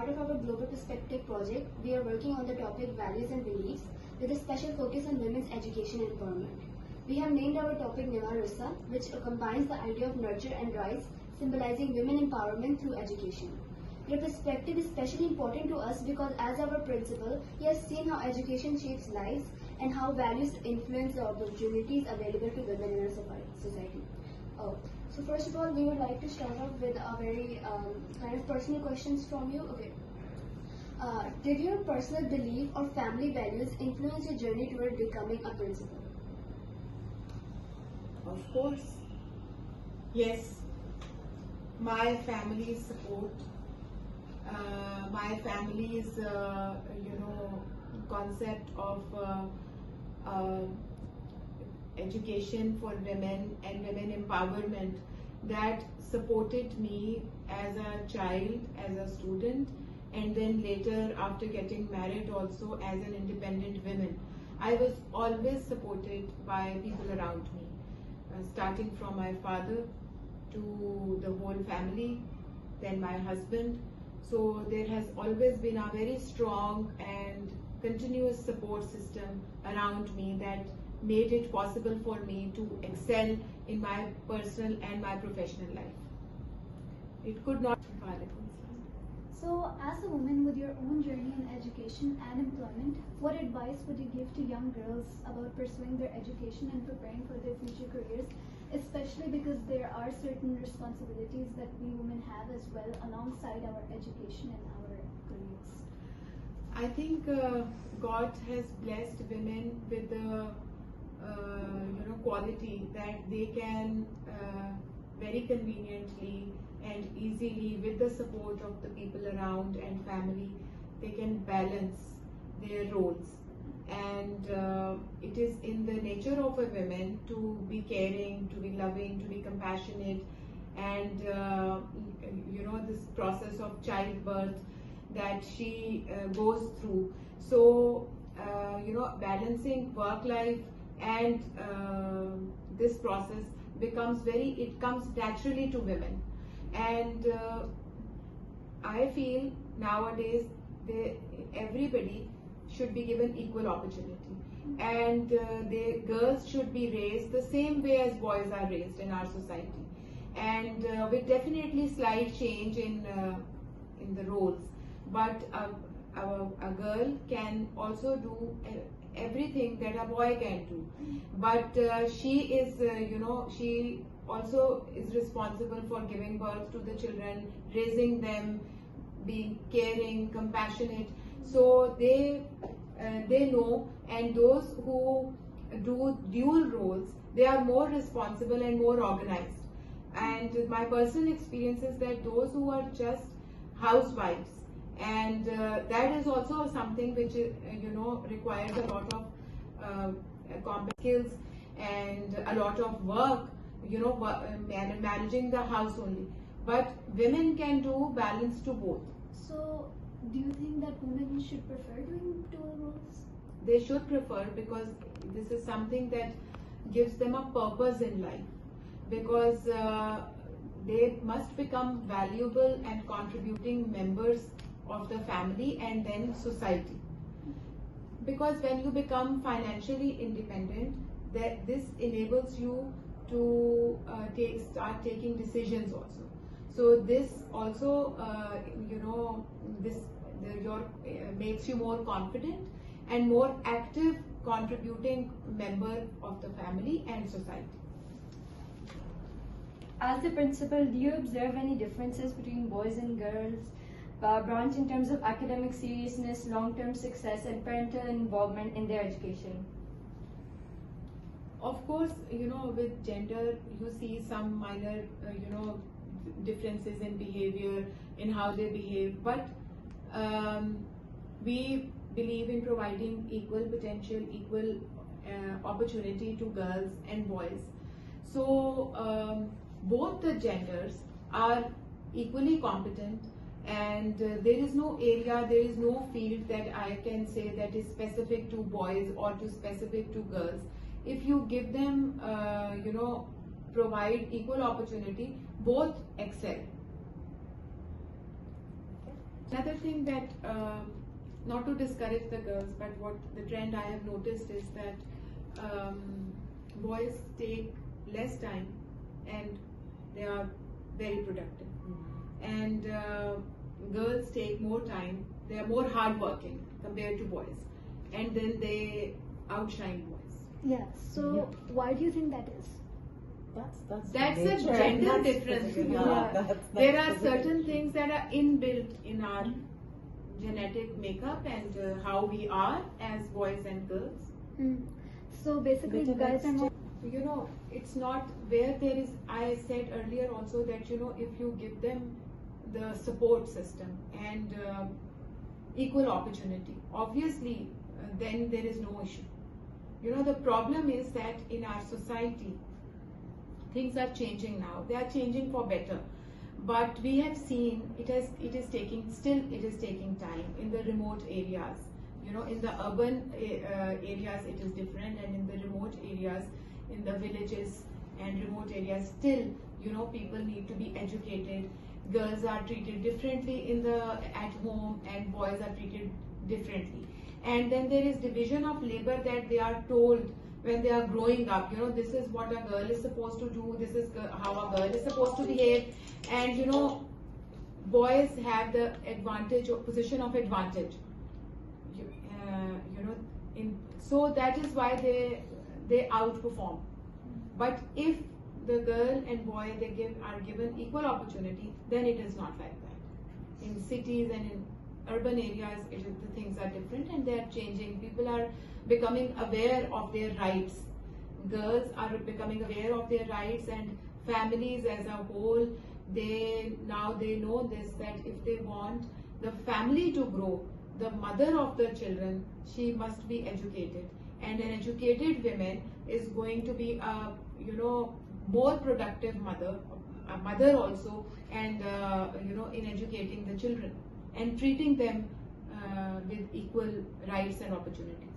part of our Global Perspective project, we are working on the topic Values and Beliefs with a special focus on women's education and empowerment. We have named our topic Nivarusa, which combines the idea of nurture and rise, symbolizing women empowerment through education. Your perspective is especially important to us because as our principal, he has seen how education shapes lives and how values influence the opportunities available to women in our society. So first of all, we would like to start off with a very kind of personal questions from you. Okay. Did your personal belief or family values influence your journey toward becoming a principal? Of course. Yes. My family's support, my family's, concept of education for women and women empowerment that supported me as a child, as a student, and then later after getting married also as an independent woman. I was always supported by people around me, starting from my father to the whole family, then my husband. So there has always been a very strong and continuous support system around me that made it possible for me to excel in my personal and my professional life. It could not be harder. So, as a woman with your own journey in education and employment, what advice would you give to young girls about pursuing their education and preparing for their future careers, especially because there are certain responsibilities that we women have as well alongside our education and our careers? I think God has blessed women with the quality that they can very conveniently and easily, with the support of the people around and family, they can balance their roles. And it is in the nature of a woman to be caring, to be loving, to be compassionate, and this process of childbirth that she goes through. So balancing work life and this process it comes naturally to women. And I feel nowadays everybody should be given equal opportunity, and the girls should be raised the same way as boys are raised in our society, and with definitely slight change in the roles, but a girl can also do everything that a boy can do, but she is she also is responsible for giving birth to the children, raising them, being caring, compassionate. So they know, and those who do dual roles, they are more responsible and more organized. And my personal experience is that those who are just housewives, and that is also something which requires a lot of complex skills and a lot of work, managing the house only. But women can do balance to both. So, do you think that women should prefer doing dual roles? They should prefer, because this is something that gives them a purpose in life, because they must become valuable and contributing members of the family and then society. Because when you become financially independent, this enables you to start taking decisions also. So this also makes you more confident and more active contributing member of the family and society. As the principal, do you observe any differences between boys and girls, branch in terms of academic seriousness, long-term success, and parental involvement in their education? Of course, with gender, you see some minor, differences in behavior, in how they behave. But we believe in providing equal potential, equal opportunity to girls and boys. So both the genders are equally competent, and there is no area, there is no field that I can say that is specific to boys or to specific to girls. If you give them, provide equal opportunity, both excel. Another thing that, not to discourage the girls, but what the trend I have noticed is that boys take less time and they are very productive. And girls take more time, they are more hardworking compared to boys, and then they outshine boys. Yeah. So why do you think that is? That's a nature. gender That's difference. physical. Yeah. There are certain things that are inbuilt in our genetic makeup and how we are as boys and girls. So basically, Better guys are more. You know, it's not where there is, I said earlier also that, you know, if you give them the support system and equal opportunity, obviously then there is no issue. You know, the problem is that in our society, things are changing now. They are changing for better. But we have seen it is taking time in the remote areas. You know, in the urban areas it is different, and in the remote areas, in the villages and remote areas, still, you know, people need to be educated. Girls are treated differently at home, and boys are treated differently. And then there is division of labor that they are told when they are growing up. You know, this is what a girl is supposed to do. This is how a girl is supposed to behave. And you know, boys have the advantage or position of advantage. You know, so that is why they outperform. But if the girl and boy are given equal opportunity, then it is not like that. In cities and in urban areas, the things are different and they are changing. People are becoming aware of their rights. Girls are becoming aware of their rights, and families as a whole, they know this, that if they want the family to grow, the mother of the children, she must be educated, and an educated woman is going to be a, you know, more productive mother also, and you know, in educating the children and treating them with equal rights and opportunities.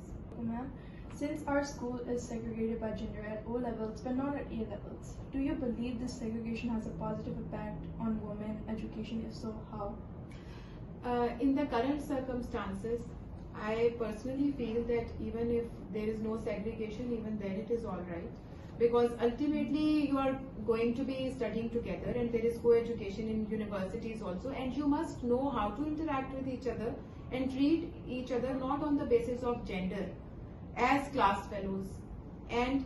Ma'am, since our school is segregated by gender at O levels but not at A levels, do you believe this segregation has a positive impact on women education? If so, how? In the current circumstances, I personally feel that even if there is no segregation, even then it is all right. Because ultimately you are going to be studying together, and there is co-education in universities also, and you must know how to interact with each other and treat each other not on the basis of gender, as class fellows. And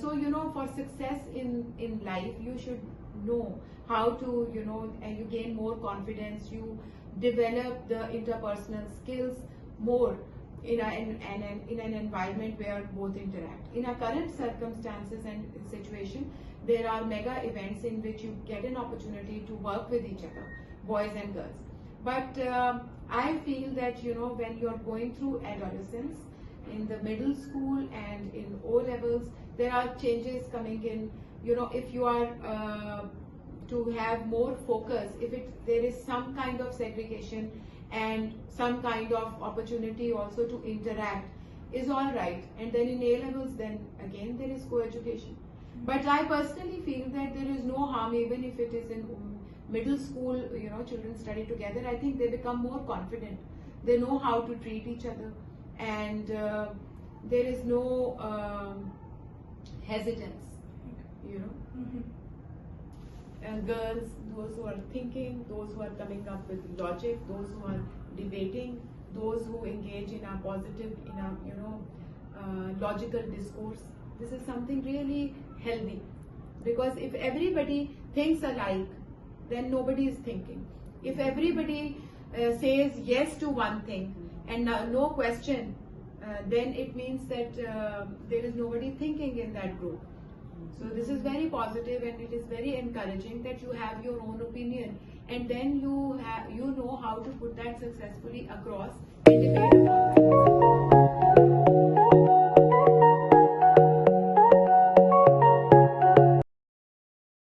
so, you know, for success in life, you should know how to, you know, and you gain more confidence, you develop the interpersonal skills more in an environment where both interact. In our current circumstances and situation, there are mega events in which you get an opportunity to work with each other, boys and girls. But I feel that, you know, when you are going through adolescence, in the middle school and in O levels, there are changes coming in. You know, if you are to have more focus, if there is some kind of segregation and some kind of opportunity also to interact, is all right. And then in A levels, then again there is co-education. But I personally feel that there is no harm, even if it is in middle school, you know, children study together. I think they become more confident. They know how to treat each other, and there is no hesitance, you know. Girls, those who are thinking, those who are coming up with logic, those who are debating, those who engage in a positive, in a, you know, logical discourse. This is something really healthy, because if everybody thinks alike, then nobody is thinking. If everybody says yes to one thing and no question, then it means that there is nobody thinking in that group. So this is very positive, and it is very encouraging that you have your own opinion, and then you know how to put that successfully across and debate about that.